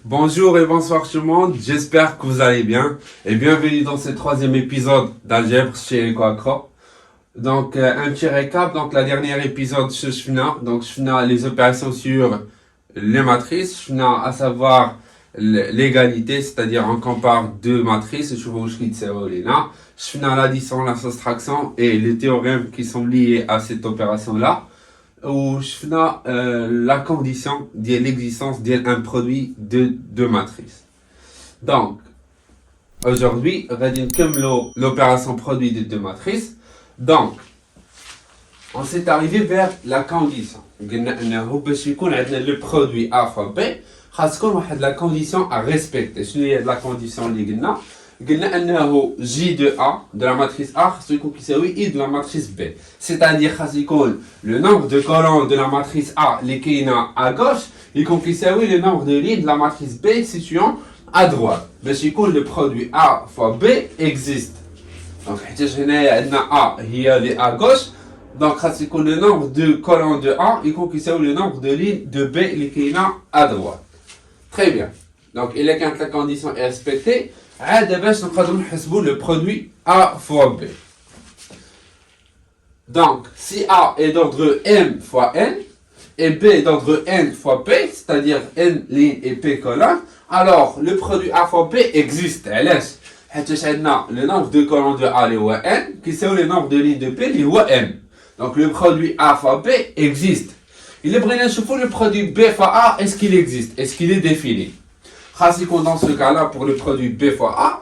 Bonjour et bonsoir tout le monde, j'espère que vous allez bien et bienvenue dans ce troisième épisode d'Algèbre chez EcoAcro. Donc un petit récap, donc la dernière épisode sur Shfna, donc Shfna les opérations sur les matrices, Shfna à savoir l'égalité, c'est-à-dire on compare deux matrices, Shfna l'addition, la soustraction et les théorèmes qui sont liés à cette opération-là. Où je la condition de l'existence d'un produit de deux matrices. Donc, aujourd'hui, on va dire comme l'opération produit de deux matrices. Donc, on s'est arrivé vers la condition. Le produit A fois B, il y a la condition à respecter. Il y a la condition قلنا انه J de A de la matrice A خاصو يكون كيساوي I de la matrice B, c'est-à-dire خاص يكون le nombre de colonnes de la matrice A اللي كاينه à gauche يكون كيساوي le nombre de lignes de la matrice B situant à droite باش يكون le produit A fois B existe. Donc حيت هنايا عندنا A هي اللي à gauche, donc خاص يكون le nombre de colonnes de A يكون كيساوي le nombre de lignes de B اللي كاينه à droite. Très bien. Donc il est quand la condition est respectée, le produit A fois B. Donc, si A est d'ordre M fois N, et B est d'ordre N fois P, c'est-à-dire N ligne et P colonne, alors le produit A fois B existe. Le nombre de colonnes de A est N, qui c'est le nombre de lignes de P est M. Donc le produit A fois B existe. Il est bien le produit B fois A, est-ce qu'il existe? Est-ce qu'il est défini? Dans ce cas-là, pour le produit B fois A,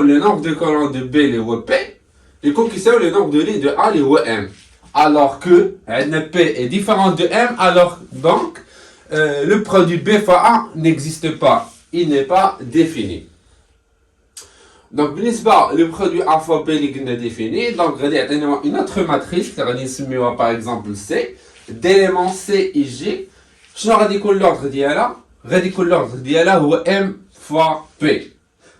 le nombre de colonnes de B est P, et le nombre de lignes de A est M. Alors que P est différent de M, alors donc le produit B fois A n'existe pas, il n'est pas défini. Donc, le produit A fois B est défini, donc il y a une autre matrice, par exemple C, d'éléments C et J. Je vais vous l'ordre d'IA. L'ordre d'IA est M fois P.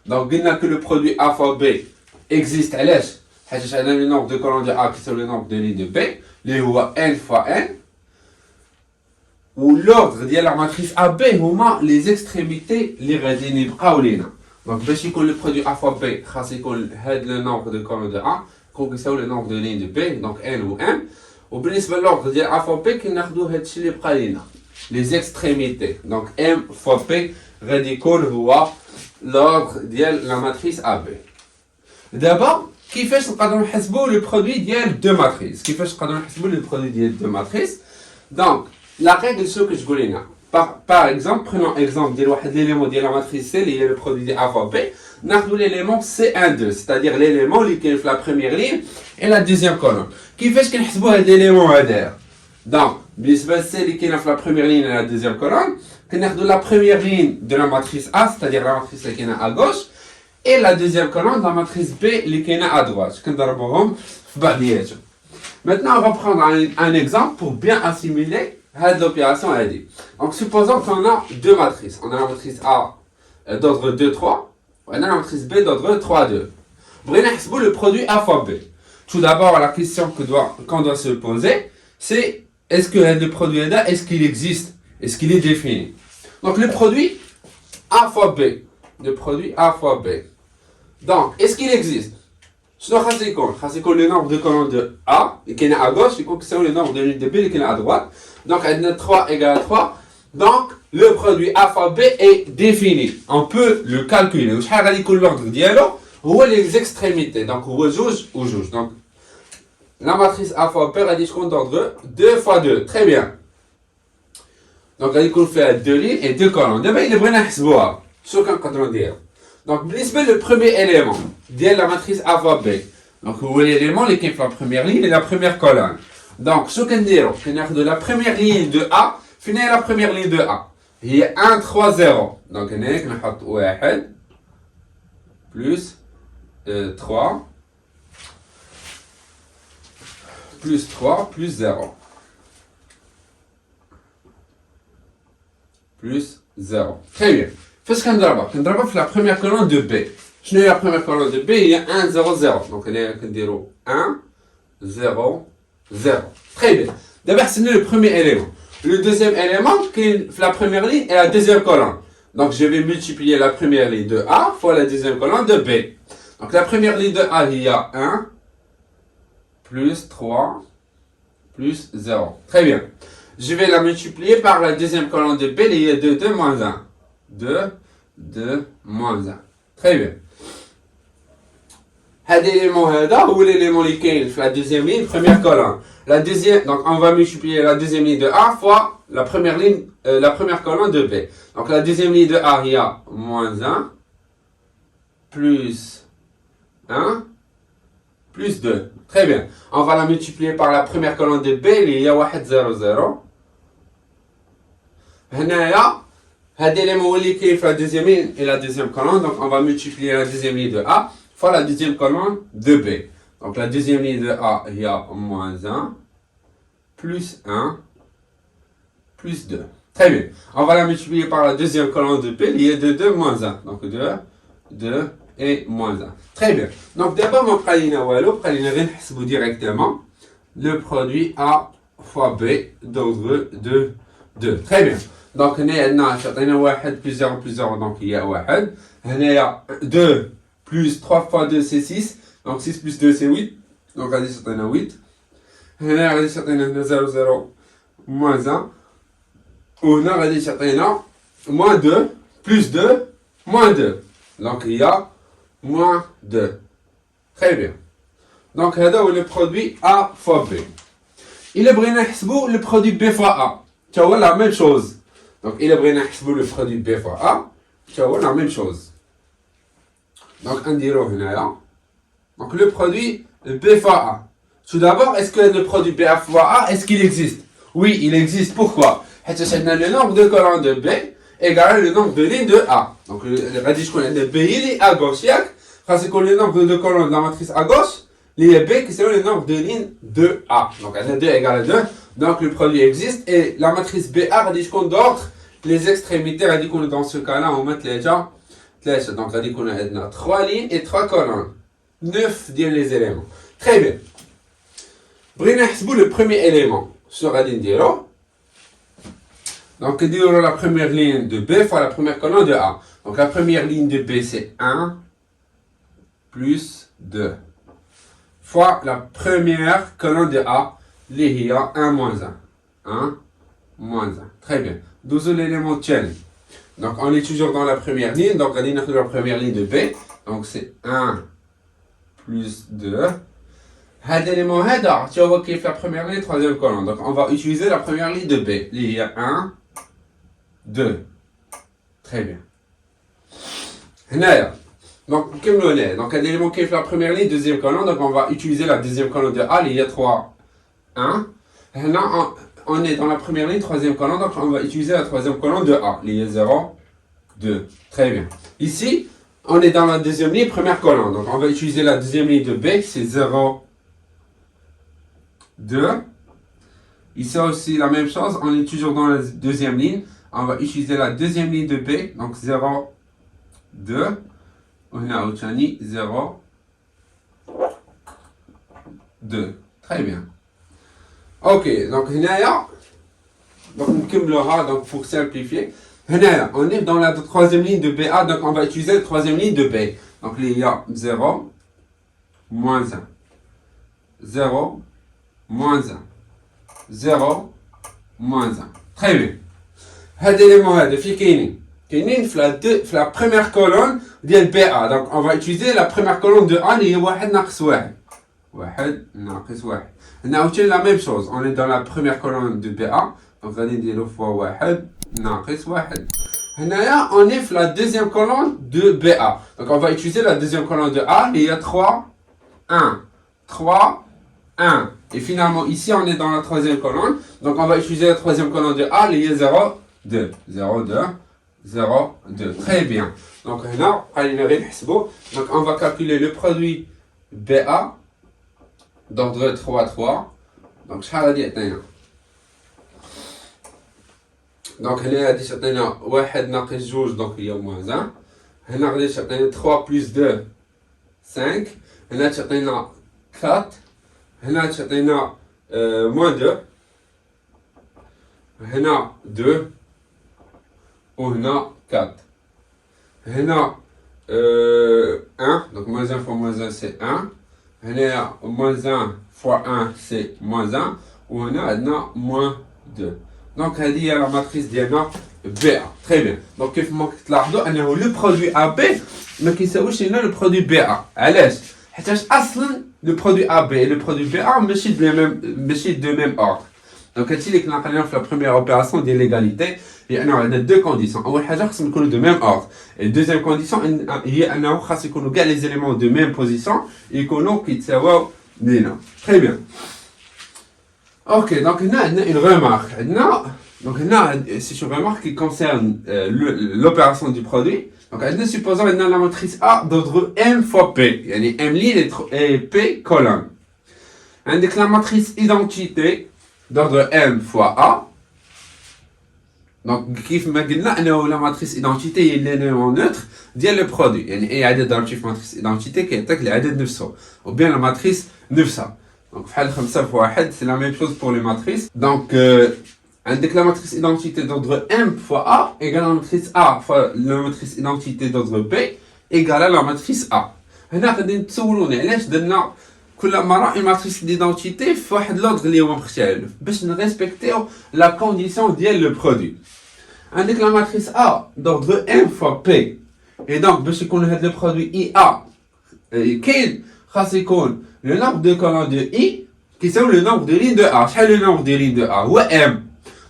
Donc, on a que le produit A fois B existe à l'aise. Le nombre de colonnes de A qui sont le nombre de lignes de B. Les N fois N. Ou l'ordre de la matrice AB, les extrémités, les résines donc, le produit A fois B, le nombre de colonnes de A, le nombre de lignes de B, donc N ou M. Ou l'ordre de A fois P, qui les extrémités. Donc M fois P, l'ordre de la matrice AB. D'abord, qui fait le produit de deux matrices? Qui fait le produit de deux matrices? Donc, la règle, ce que je voulais dire. Par exemple, prenons l'exemple de l'élément de la matrice C, qui est le produit de A fois B. Nous avons l'élément C12, c'est-à-dire l'élément qui est la première ligne et la deuxième colonne. Qui fait que nous avons l'élément ADR. Donc, C qui est la première ligne et la deuxième colonne, nous avons la première ligne de la matrice A, c'est-à-dire la matrice qui est à gauche, et la deuxième colonne de la matrice B qui est à droite. Maintenant, on va prendre un exemple pour bien assimiler l'opération AD. Donc, supposons qu'on a deux matrices. On a la matrice A d'ordre 2, 3, et on a la matrice B d'ordre 3, 2. Pour le produit A fois B. Tout d'abord, la question qu'on doit se poser, c'est est-ce que le produit AD, est-ce qu'il existe? Est-ce qu'il est défini? Donc, le produit A fois B. Le produit A fois B. Donc, est-ce qu'il existe? C'est le nombre de colonnes de A qui est à gauche, c'est le nombre de lignes de B qui est à droite. Donc, 3 égale à 3. Donc, le produit A fois B est défini. On peut le calculer. L'ordre dialogue, ou les extrémités. Donc, ou juge ou juge. Donc, la matrice A fois B, elle dit qu'on d'ordre 2 fois 2. Très bien. Donc, elle dit qu'on fait deux lignes et deux colonnes. D'abord, il est vraiment à ce qu'on dire. Donc, le premier élément de la matrice A fois B. Donc, vous voyez l'élément qui est la première ligne et la première colonne. Donc, ce qu'on dit, c'est de la première ligne de A, finir la première ligne de A. Il y a 1, 3, 0. Donc, on a 1 plus 3 plus 3 plus 0. Plus 0. Très bien. Qu'est-ce qu'on a? On a la première colonne de B. Je n'ai la première colonne de B, il y a 1, 0, 0. Donc, on a 1, 0, 0. Très bien. D'abord, c'est le premier élément. Le deuxième élément, qui est la première ligne et la deuxième colonne. Donc je vais multiplier la première ligne de A fois la deuxième colonne de B. Donc la première ligne de A, il y a 1 plus 3 plus 0. Très bien. Je vais la multiplier par la deuxième colonne de B, il y a 2, 2, moins 1. 2, 2, moins 1. Très bien. Cet élément est l'élément qui est la deuxième ligne, première colonne. La deuxième, donc on va multiplier la deuxième ligne de A fois la première ligne, la première colonne de B. Donc la deuxième ligne de A, il y a moins 1, plus 1, plus 2. Très bien. On va la multiplier par la première colonne de B, il y a 1, 0, 0. Cet élément qui est la deuxième ligne et la deuxième colonne, donc on va multiplier la deuxième ligne de A fois la deuxième colonne de B. Donc la deuxième ligne de A, il y a moins 1, plus 1, plus 2. Très bien. On va la multiplier par la deuxième colonne de B, il y a 2, 2, moins 1. Donc 2, 2 et moins 1. Très bien. Donc d'abord, on va prendre directement le produit A fois B d'ordre de 2. Très bien. Donc on a 1 plus 0 plus 0, donc il y a 1. On a 2 plus 3 fois 2, c'est 6. Donc 6 plus 2, c'est 8. Donc on a 8. On a 0, 0, moins 1. On a moins 2, plus 2, moins 2. Donc il y a moins 2. Très bien. Donc c'est le produit A fois B. Il est le produit B fois A. Tu vois la même chose. Donc il est le produit B fois A. Tu vois la même chose. Donc on dirait là. Donc le produit B fois A. Tout d'abord, est-ce que le produit B fois A, est-ce qu'il existe? Oui, il existe. Pourquoi? Le nombre de colonnes de B égale le nombre de lignes de A. Donc le radius de B il est à gauche. Parce que le nombre de colonnes de la matrice à gauche, il y a B qui c'est le nombre de lignes de A. Donc elle 2 égale à 2. Donc le produit existe et la matrice BA radius d'ordre les extrémités radius dans ce cas-là on met les gens. Donc radius on a 3 lignes et 3 colonnes. 9 les éléments. Très bien. Prenons le premier élément sur la ligne 0. Donc, la première ligne de B fois la première colonne de A. Donc, la première ligne de B, c'est 1 plus 2 fois la première colonne de A, il y a 1 moins 1. 1 moins 1. Très bien. 12 l'élément tiennent. Donc, on est toujours dans la première ligne. Donc, on est dans la première ligne de B. Donc, c'est 1 plus 2. Cet élément, tu vois qu'il fait la première ligne, troisième colonne. Donc, on va utiliser la première ligne de B. Il y a 1, 2. Très bien. Donc, comme on est. Donc, un élément qui fait la première ligne, deuxième colonne. Donc, on va utiliser la deuxième colonne de A. Il y a 3, 1. Là, on est dans la première ligne, troisième colonne. Donc, on va utiliser la troisième colonne de A. Il y a 0, 2. Très bien. Ici, on est dans la deuxième ligne, première colonne. Donc, on va utiliser la deuxième ligne de B. C'est 0, 2. Ici aussi, la même chose. On est toujours dans la deuxième ligne. On va utiliser la deuxième ligne de B. Donc 0, 2. On a obtenu 0, 2. Très bien. Ok, donc là, donc pour simplifier, on est dans la troisième ligne de BA. Donc on va utiliser la troisième ligne de B. Donc il y a 0, moins 1. 0, moins 1. 0, moins 1. Très bien. هذا l'élément هذا في كاينين في la première colonne ديال BA. Donc on va utiliser la première colonne de A اللي هي 1 ناقص 1. 1 ناقص 1. On a obtenu la même chose. On est dans la première colonne de BA. Donc غادي نديرو fois 1 ناقص 1. هنايا on est في la deuxième colonne de BA. Donc on va utiliser la deuxième colonne de A اللي هي 3 1. 3 1. Et finalement, ici, on est dans la troisième colonne. Donc, on va utiliser la troisième colonne de A, il y a 0, 2. 0, 2, 0, 2. Très bien. Donc, là, on va calculer le produit BA d'ordre 3, 3. Donc, je vais dire donc, il y a 1 ناقص 2, donc il y a moins 1. Il y a 3 plus 2, 5. Il y a 4. هنا تعطينا moins 2 هنا 2 وهنا 4 هنا 1, donc moins 1 fois moins 1 c'est 1. هنا moins 1 fois 1 c'est moins 1. وهنا عندنا moins 2. Donc هذه هي la matrice ديالنا BA. Très bien. Donc كيف ما تلاحظوا انه le produit AB ما كيساويش لنا le produit BA. علاش؟ حيتاش اصلا le produit AB et le produit BA ماشي de même ordre. Donc هادشي اللي كنا قلنا في la première opération ديال l'égalité. هي انه عندنا deux conditions. اول حاجه خصهم يكونوا de même ordre. Et deuxième condition هي انه خاص يكونوا كاع les éléments de même position يكونوا كيتساواو لينا. Très bien. Ok, donc هنا عندنا une remarque. Donc là, c'est une remarque qui concerne l'opération du produit. Donc supposons maintenant la matrice A d'ordre M fois P. Yani M ligne et P colonne. Avec la matrice identité d'ordre M fois A. Donc, la matrice identité est l'élément neutre ديال le produit. يعني أي عدد ضرب في matrice identité كيعطيك العدد نفسه. Ou bien la matrice نفسها. Donc, 5 fois 1, c'est la même chose pour les matrices. Donc, avec la matrice identité d'ordre M fois A égale la matrice A fois la matrice identité d'ordre B égale à la matrice A. هنا غادي نتسولوني علاش درنا كل مرة une matrice d'identité في واحد l'ordre اللي هو مختلف باش نريسبكتيو la condition ديال le produit. عندك la matrice A d'ordre M fois P et donc باش يكون هذا le produit IA كاين خاص يكون le nombre de colonnes de I qui sont le nombre de lignes de A. شحال le nombre de lignes de A هو M.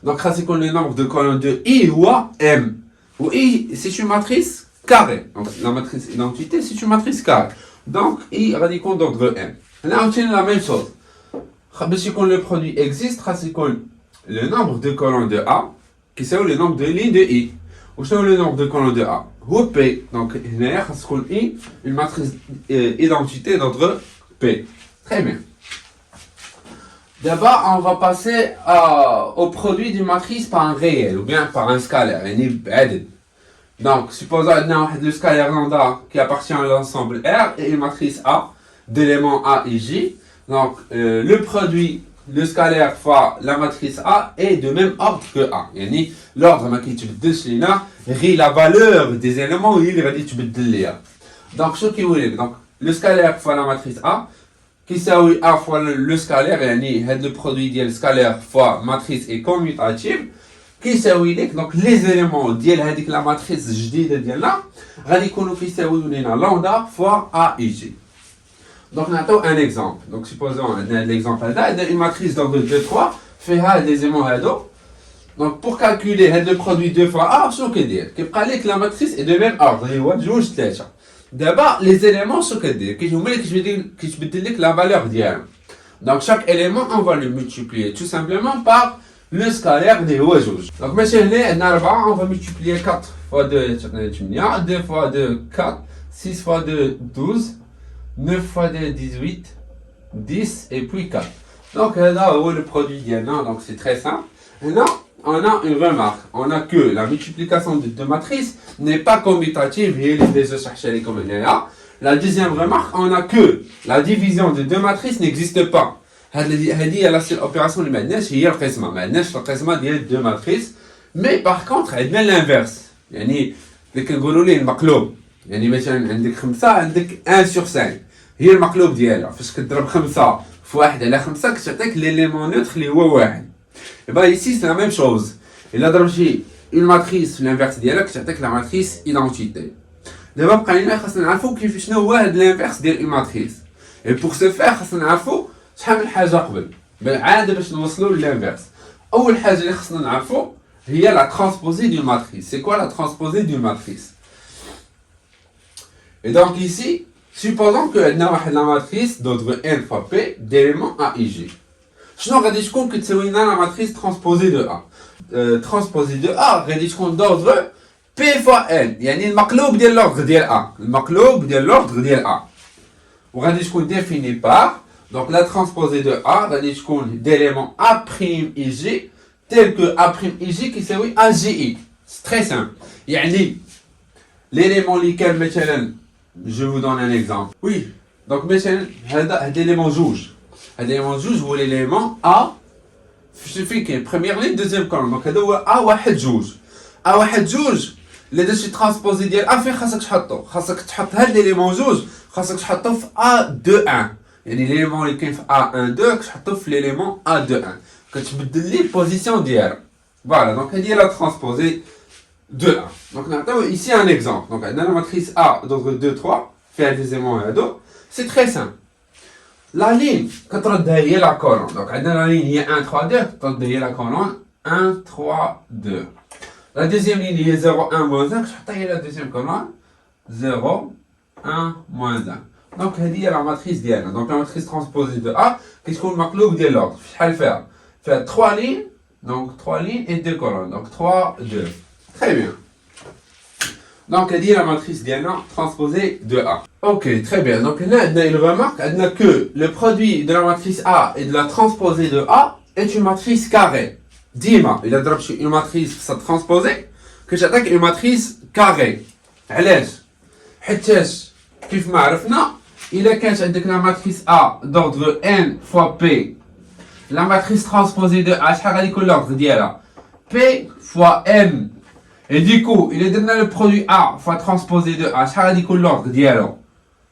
Donc خاص يكون le nombre de colonnes de I هو M. و I c'est une matrice carrée. Donc la matrice identité c'est une matrice carrée. Donc I غادي يكون d'ordre M. هنا عاوتاني la même chose. باش يكون le produit existe خاص يكون le nombre de colonnes de A qui sont le nombre de lignes de I. وشنو le nombre de colonnes de A هو P. Donc هنايا خاص تكون I une matrice identité d'ordre P. Très bien. D'abord, on va passer au produit d'une matrice par un réel ou bien par un scalaire. Donc, supposons que le scalaire lambda qui appartient à l'ensemble R et une matrice A d'éléments A et J. Donc, le produit, le scalaire fois la matrice A est de même ordre que A. L'ordre qui est la valeur des éléments où il est. Donc, ce qui est donc le scalaire fois la matrice A. Qui s'appelle A fois le scalaire, le produit du scalaire fois matrice est commutative. Qui s'appelle donc les éléments de la matrice جديدة ديالنا غادي يكونوا كيساويو لنا lambda fois A et J. Donc نعطيو un exemple. Donc supposons l'exemple هذا une matrice d'ordre 2 3 فيها les éléments هادو. Donc pour calculer le produit 2 fois A شنو كيدير؟ كيبقى لك la matrice est de même ordre اللي هو 2 3. D'abord, les éléments, ce que dire, je vais dire la valeur d'IA. Donc, chaque élément, on va le multiplier tout simplement par le scalaire des juges. Donc, maintenant, on va multiplier 4 fois 2, 2 fois 2, 4, 6 fois 2, 12, 9 fois 2, 18, 10 et puis 4. Donc, là, le produit d'IA, donc c'est très simple. Maintenant, on a une remarque, on a que la multiplication de deux matrices n'est pas commutative et la deuxième remarque, on a que la division de deux matrices n'existe pas. La seule opération de Madnesh, c'est le deux matrices, mais par contre, elle est l'inverse. يعني كنقولوا ليه المقلوب يعني مثلا عندك 5 عندك 1 sur 5 هي المقلوب ديالها فاش كتضرب 5 في 1 على 5 كتعطيك ليليمون نوتر اللي هو 1. Et bien ici c'est la même chose. Il a ضربتي une matrice l'inverse ديالها كتعطيك la matrice identité. دابا بقينا خاصنا نعرفوا كيف شنو هو هاد l'inverse ديال une matrice. Et pour ce faire خاصنا نعرفوا شحال من حاجه قبل بالعاده باش نوصلوا للانفيرس. اول حاجه اللي خاصنا نعرفوا هي la transposée d'une matrice. C'est quoi la transposée d'une matrice? Et donc ici, supposons que عندنا واحد la matrice d'ordre n fois p d'éléments A et J. شنو غادي تكون كتساوي لنا la matrice transposée de A? Transposée de A غادي تكون d'ordre p fois n. يعني المقلوب ديال l'ordre ديال A. المقلوب ديال l'ordre ديال A. وغادي تكون définie par donc la transposée de A غادي تكون d'éléments A' et J tel que A' et J qui s'appelle AJI. C'est très simple. يعني l'élément lequel مثلا je vous donne un exemple. Oui. Donc مثلا هذا l'élément جوج. هذا l'élément جوج هو l'élément A suffit qu'il y ait première ligne deuxième colonne. Donc هذا هو A واحد جوج. A واحد جوج اللي درتي ترانسبوزي ديال ا فين خاصك تحطو؟ خاصك تحط هاد ليليمون جوج خاصك تحطو في ا 2 1 يعني ليليمون اللي كاين في ا 1 2 كتحطو في ليليمون ا 2 1 كتبدل ليه البوزيسيون ديالها فوالا دونك هادي هي لا ترانسبوزي 2 1 دونك نعطيو ici un exemple دونك عندنا لا ماتريس ا دونك 2 3 فيها دي زيمون هادو سي تري سامبل لا لين كتردها هي لا كولون دونك عندنا لا لين هي 1 3 2 ترد هي لا كولون 1 3 2 La deuxième ligne est 0, 1, moins 1. Je vais la deuxième colonne. 0, 1, moins 1. Donc, il y a la matrice d'N. Donc, la matrice transposée de A, qu'est-ce qu'on marque l'ordre de l'ordre? Je vais le faire. Faire 3 lignes. Donc, 3 lignes et 2 colonnes. Donc, 3, 2. Très bien. Donc, il y a la matrice d'N transposée de A. Ok, très bien. Donc, là, il remarque que le produit de la matrice A et de la transposée de A est une matrice carrée. ديما الا ضربت شي اون ماتريس في ترانسبوزي كتعطيك اون ماتريس كاري علاش حيتاش كيف ما عرفنا الا كانت عندك لا ماتريس ا دوردر ان فوا بي لا ماتريس ترانسبوزي دو ا شحال غادي يكون لوردر ديالها بي فوا ان اي ديكو الا درنا لو برودوي ا فوا ترانسبوزي دو ا شحال غادي يكون لوردر ديالو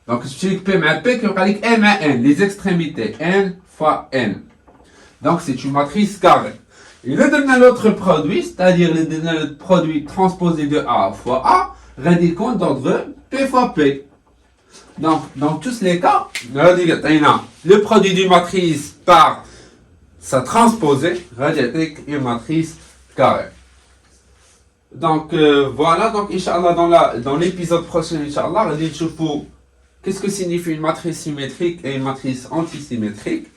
دونك تمشي لك بي مع بي كيبقى لك ان مع ان لي زيكستريميتي ان فوا ان دونك سي اون ماتريس كاري. Et le donner l'autre produit, c'est-à-dire le produit transposé de A fois A, radicon d'ordre P fois P. Donc, dans tous les cas, le produit d'une matrice par sa transposée, radiatique une matrice carrée. Donc, voilà, donc, Inch'Allah, dans l'épisode prochain, Inch'Allah, qu'est-ce que signifie une matrice symétrique et une matrice antisymétrique.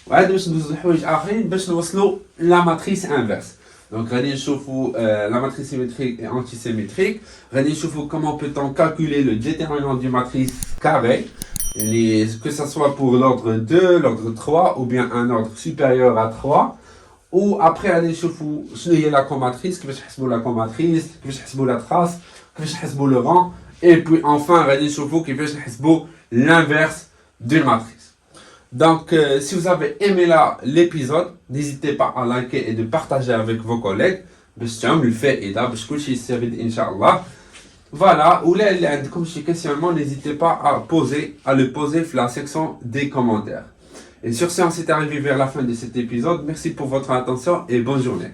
وعاد باش ندوزو لحوايج اخرين باش نوصلوا لا ماتريس انفيرس دونك غادي نشوفوا لا ماتريس سيميتريك et antisymétrique غادي نشوفوا comment peut-on calculer le déterminant du matrice carré que ça soit pour l'ordre 2 l'ordre 3 ou bien un ordre supérieur à 3 ou après غادي نشوفوا شنو هي لا كوماتريس كيفاش نحسبوا لا كوماتريس كيفاش نحسبوا لا تراس كيفاش نحسبوا لو rang et puis enfin غادي نشوفوا كيفاش نحسبوا l'inverse d'une matrice. Donc, si vous avez aimé l'épisode, n'hésitez pas à liker et de partager avec vos collègues. Voilà, ou là, comme je questionnement, n'hésitez pas à le poser dans la section des commentaires. Et sur ce, on s'est arrivé vers la fin de cet épisode. Merci pour votre attention et bonne journée.